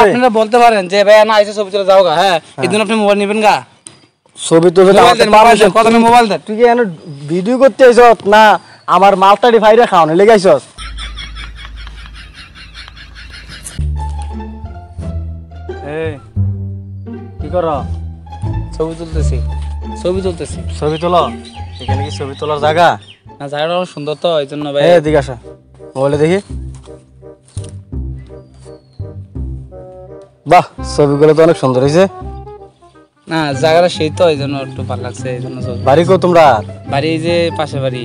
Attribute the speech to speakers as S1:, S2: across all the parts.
S1: আপনারা বলতে পারেন যে ভাই না এসে ছবি তুলে যাও গা। হ্যাঁ এদিন আপনি মোবাইল নেবেন গা,
S2: ছবি তুলে
S1: পারমিশন কত মোবাইল দেন?
S2: তুই কি এনে ভিডিও করতে আইছস না আমার মালটাড়ি ফাইরে খাওয়ানো লেগে আইছস? এই কি কর?
S1: ছবি তুলতেছি। ছবি তুলতেছি।
S2: ছবি তোলো? এখানে কি ছবি তোলার জায়গা?
S1: না জায়গাটা অনেক সুন্দর তো এই জন্য ভাই।
S2: এদিকে আসো, মোবাইলে দেখি। বাহ, ছবিগুলো তো অনেক সুন্দর হয়েছে।
S1: না জায়গাটা সেই তো এই জন্য একটু ভালো লাগছে এই জন্য।
S2: বাড়ি কো তোমরা?
S1: বাড়ি যে পাশে বাড়ি।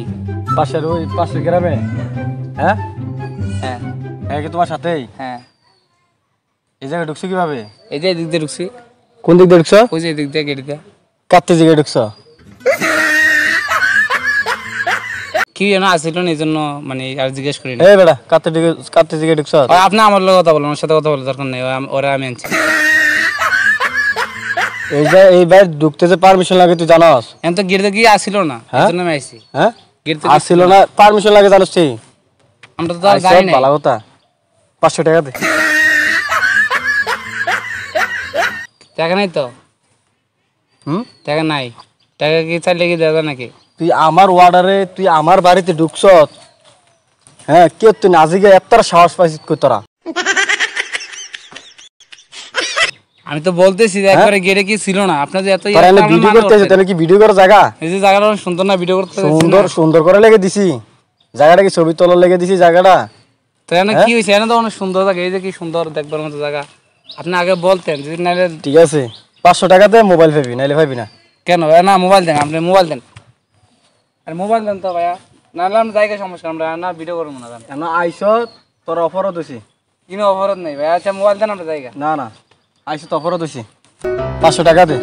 S2: পাশের ওই পাশের গ্রামে? হ্যাঁ
S1: হ্যাঁ
S2: হ্যাঁ, কি তোমার সাথেই?
S1: হ্যাঁ।
S2: এই জায়গায় ঢুকছো কিভাবে?
S1: এই যে এদিক দিয়ে ঢুকছি।
S2: কোন দিক দিয়ে ঢুকছো?
S1: ওই যে এদিক দিয়ে গেট দিয়ে।
S2: কাটতে জায়গায় ঢুকছো?
S1: কি জানো আসছিল না এই জন্য মানে আর জিজ্ঞেস করি না।
S2: এই বেটা, কাটতে জায়গায় ঢুকছো?
S1: আপনি আমার লোক কথা বলেন, আমার সাথে কথা বলার দরকার নেই, ওরা আমি আনছি।
S2: এই যে এই বাইরে ঢুকতে যে পারমিশন লাগে তুই জানোস?
S1: এখন তো গেটে গিয়ে আসছিল না এই জন্য আমি আইছি।
S2: হ্যাঁ
S1: গেটে
S2: আসছিল না, পারমিশন লাগে জানোস তুই?
S1: আমরা তো আর গাড়ি নাই।
S2: ভালো কথা, 500 টাকা দে।
S1: টাকা নাই তো? টাকা নাই? টাকা কি চাইলে কি দেওয়া যায় নাকি?
S2: তুই আমার ওয়ার্ডারে, তুই আমার বাড়িতে ঢুকছ? হ্যাঁ, কে তুই নাজিকে এত সাহস পাইছিস কই তোরা?
S1: আমি তো বলতেছি একবারে গেটে কি ছিল না, আপনাদের এত
S2: ভিডিও করতে আছে, তাহলে কি ভিডিও করার জায়গা?
S1: এই যে জায়গাটা অনেক সুন্দর না, ভিডিও করতে
S2: সুন্দর সুন্দর করে লেগে দিছি জায়গাটা, কি ছবি তোলার লেগে দিছি জায়গাটা?
S1: তো এখানে কি হয়েছে? এখানে তো অনেক সুন্দর জায়গা, এই যে কি সুন্দর দেখবার মতো জায়গা। আপনি আগে বলতেন যদি নাইলে।
S2: ঠিক আছে, 500 টাকাতে মোবাইল পাবি, নাইলে পাবি না।
S1: কেন না মোবাইল দেন, আপনি মোবাইল দেন। আর মোবাইল দেন তো ভাইয়া, নাহলে আমরা জায়গা সমস্যা, আমরা না ভিডিও করবো না।
S2: কেন আইস তোর অফারত হইছি?
S1: কোনো অফারত নেই ভাই। আচ্ছা মোবাইল দেন আমরা জায়গা।
S2: না না, আইস তো অফারত হইছি। 500 টাকা দে,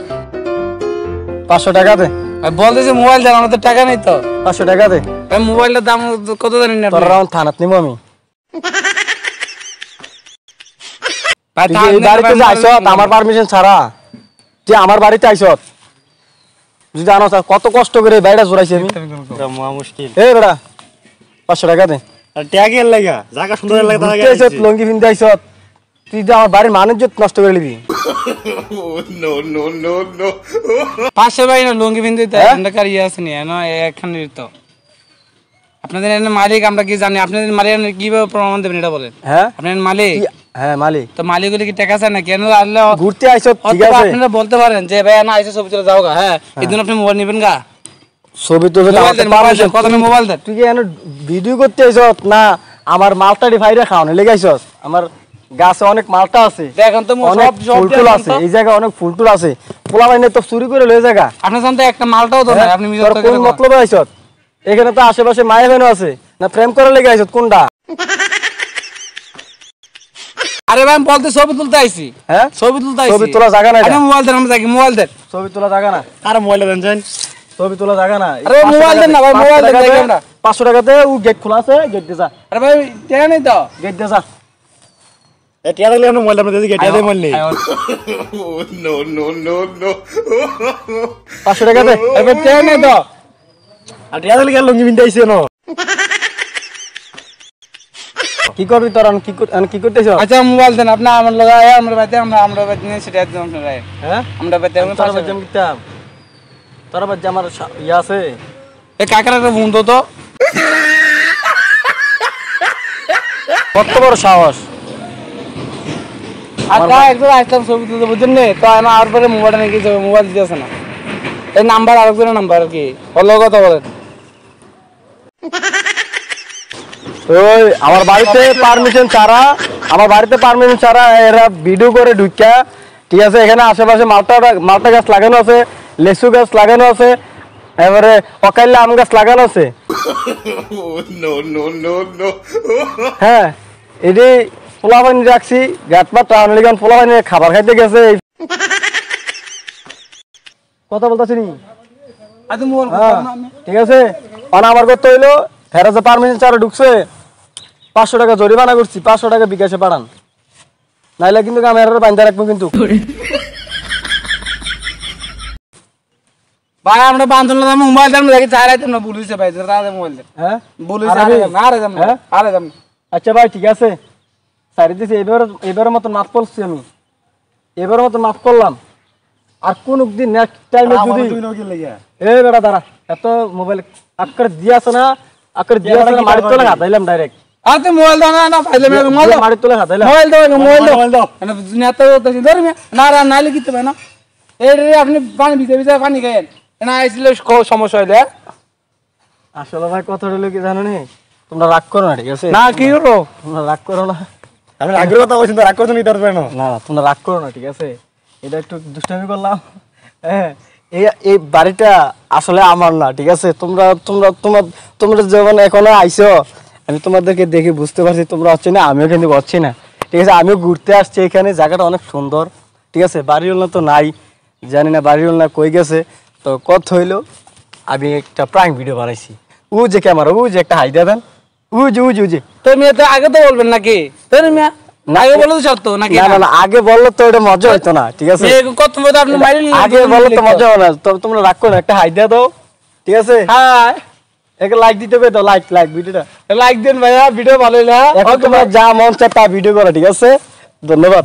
S2: 500 টাকা দে।
S1: বলতেছি মোবাইল দেন, আমাদের টাকা নেই তো।
S2: 500 টাকা দে।
S1: মোবাইলটার দাম কত জানেন না?
S2: তোর রাউন্ড থানাত নিব আমি। আমার পারমিশন ছাড়া তুই আমার বাড়িতে আইস, যদি জানো কত কষ্ট করে বাইরে জোড়াইছি আমি। মুশকিল। এই বেড়া 500 টাকা দে। লঙ্গি পিনতে আইস, তুই তো আমার বাড়ির মানুষ নষ্ট করে নিবি।
S1: পাশে ভাই না লুঙ্গি পিনতে ইয়ে আছে নি একখানে তো আপনাদের মালিক, আমরা কি জানি আপনাদের মালিক কিভাবে প্রমাণ দেবেন এটা বলেন?
S2: হ্যাঁ
S1: আপনাদের মালিক?
S2: হ্যাঁ মালিক।
S1: তো মালিক হলে কি টাকা চায় না? কেন
S2: ঘুরতে আইছো? ঠিক আছে
S1: আপনারা বলতে পারেন যে ভাই না এসে ছবি তুলে যাও গা। হ্যাঁ এদিন আপনি মোবাইল নেবেন গা,
S2: ছবি তুলে
S1: কত মোবাইল দেন?
S2: তুই কি এনে ভিডিও করতে আইছ না আমার মালটাড়ি ফাইরে খাওয়ানো লেগে আইছস? আমার গাছে অনেক মালটা আছে,
S1: দেখেন তো
S2: অনেক ফুলটুল আছে, এই জায়গা অনেক ফুলটুল আছে। পোলা বাইনে তো চুরি করে লয়ে জায়গা।
S1: আপনি জানতে একটা মালটাও তো নাই, আপনি
S2: কোন মতলবে আইছত? এখানে তো আশেপাশে মায়ে বেনো আছে না, প্রেম করে লেগে আইছত কোনটা?
S1: আরে ভাই আমি বলতে ছবি তুলতে আইছি।
S2: হ্যাঁ
S1: ছবি তুলতে আইছি।
S2: ছবি তোলা জায়গা না।
S1: আরে মোবাইল দেন, আমরা যাই মোবাইল দেন।
S2: ছবি তোলা জায়গা না।
S1: আরে মোবাইল দেন জান,
S2: ছবি তোলা জায়গা না।
S1: আরে মোবাইল দেন না ভাই, মোবাইল দেন দেখি আমরা।
S2: 500 টাকাতে ও গেট খোলা আছে, গেট দে যা।
S1: আরে ভাই টাকা নেই তো?
S2: গেট দে যা।
S3: এ টিয়া লাগলে আমরা মোবাইল আমরা দিদি গেট দে মোবাইল নেই।
S2: নো নো নো নো 500 টাকাতে
S1: আরে টাকা নেই তো?
S3: আর টিয়া লাগলে লঙ্গি পিনতে আইছে না।
S2: কি করবি তোর? কি করতেছ?
S1: আচ্ছা মোবাইল দেন আপনি, আমার লগা আমরা বাইতে আমরা বাইতে নিয়ে সেটা একদম আপনারা।
S2: হ্যাঁ
S1: আমরা বাইতে আমি
S2: তোর বাচ্চা মিটাম, তোর বাচ্চা আমার ইয়া আছে।
S1: এ কাকার একটা ফোন তো
S2: কত বড় সাহস!
S1: আচ্ছা একজন আসলাম ছবি তুলতে, বুঝছেন নি তো? আমার আর পরে মোবাইলটা নাকি মোবাইল দিতেছে না, এই নাম্বার আরেকজনের নাম্বার আর কি। ওর কথা বলেন।
S2: ওই আমার বাড়িতে পারমিশন ছাড়া এরা ভিডিও করে ঢুকা, ঠিক আছে? এখানে আশেপাশে মালটা গাছ লাগানো আছে, লেসু গাছ লাগানো আছে, এবারে অকাইল্লা আম গাছ লাগানো আছে। হ্যাঁ এটি পোলা পানি রাখছি, গাটপা টাউন পোলা পানি খাবার খাইতে গেছে। কথা বলতেছি নি? ঠিক আছে, আমার করতে হইলো হেরা যে পারমিশন ছাড়া ঢুকছে 500 টাকা জরিমানা করছি, 500 টাকা বিকাশে পাঠান, নাইলে কিন্তু আমি হেরার বান্ধা রাখবো কিন্তু।
S1: ভাই আমরা বান্ধব মোবাইল দেন দেখি চাই রাইতে না বলিছে ভাই রাতে মোবাইল দেন।
S2: হ্যাঁ
S1: বলিছে আরে দাম।
S2: আচ্ছা ভাই ঠিক আছে, সারি দিছি, এবারের মতো মাফ করছি আমি, এবারের মতো মাফ করলাম। আর কোন দিন নেক্সট টাইমে যদি এ বেটা দাঁড়া, এত মোবাইল আক্কর দিয়াছ না, মারি তোলা হাতাইলাম ডাইরেক্ট।
S1: আর তুই মোবাইল দাও না পাইলে মোবাইল দাও,
S2: মারি তোলা হাতাইলাম।
S1: মোবাইল দাও না দুনিয়া তো ধরে না নাইলে কিতে পায় না। এই রে আপনি পানি ভিজে পানি খাইেন না, আইছিলে সমস্যা হইলে।
S2: আসলে ভাই কথা হলো কি জানো নি, তোমরা রাগ করো না, ঠিক আছে?
S1: না কি হলো,
S2: তোমরা রাগ করো না।
S3: আমি রাগের কথা বলছি, রাগ করতে নিতে পারবে না।
S2: না তোমরা রাগ করো না, ঠিক আছে? এটা একটু দুষ্টামি করলাম। হ্যাঁ, এই বাড়িটা আসলে আমার না, ঠিক আছে? তোমরা যখন এখনো আইছো, আমি তোমাদেরকে দেখে বুঝতে পারছি তোমরা হচ্ছে না, আমিও কিন্তু হচ্ছি না, ঠিক আছে? আমিও ঘুরতে আসছি এখানে, জায়গাটা অনেক সুন্দর, ঠিক আছে? বাড়িওয়ালা তো নাই, জানি না বাড়িওয়ালা কই গেছে। তো কথা হইলো আমি একটা প্রাইম ভিডিও বানাইছি। ও যে ক্যামেরা, ও যে একটা হাই দেন, ও যে
S1: তোর মেয়ে তো আগে তো বলবেন নাকি? তোর মেয়ে আগে বলে তো সত্য নাকি?
S2: না আগে বললে তো এটা মজা হইতো না, ঠিক আছে?
S1: কত মতো আপনি মাইল
S2: আগে বললে তো মজা হবে না। তো তোমরা রাগ করো না, একটা হাই দিয়ে দাও, ঠিক আছে?
S1: হ্যাঁ,
S2: একটা লাইক দিতে হবে তো, লাইক ভিডিওটা
S1: লাইক দেন ভাইয়া, ভিডিও ভালো হইলে।
S2: এখন তোমরা যা মন চায় তা ভিডিও করো, ঠিক আছে? ধন্যবাদ।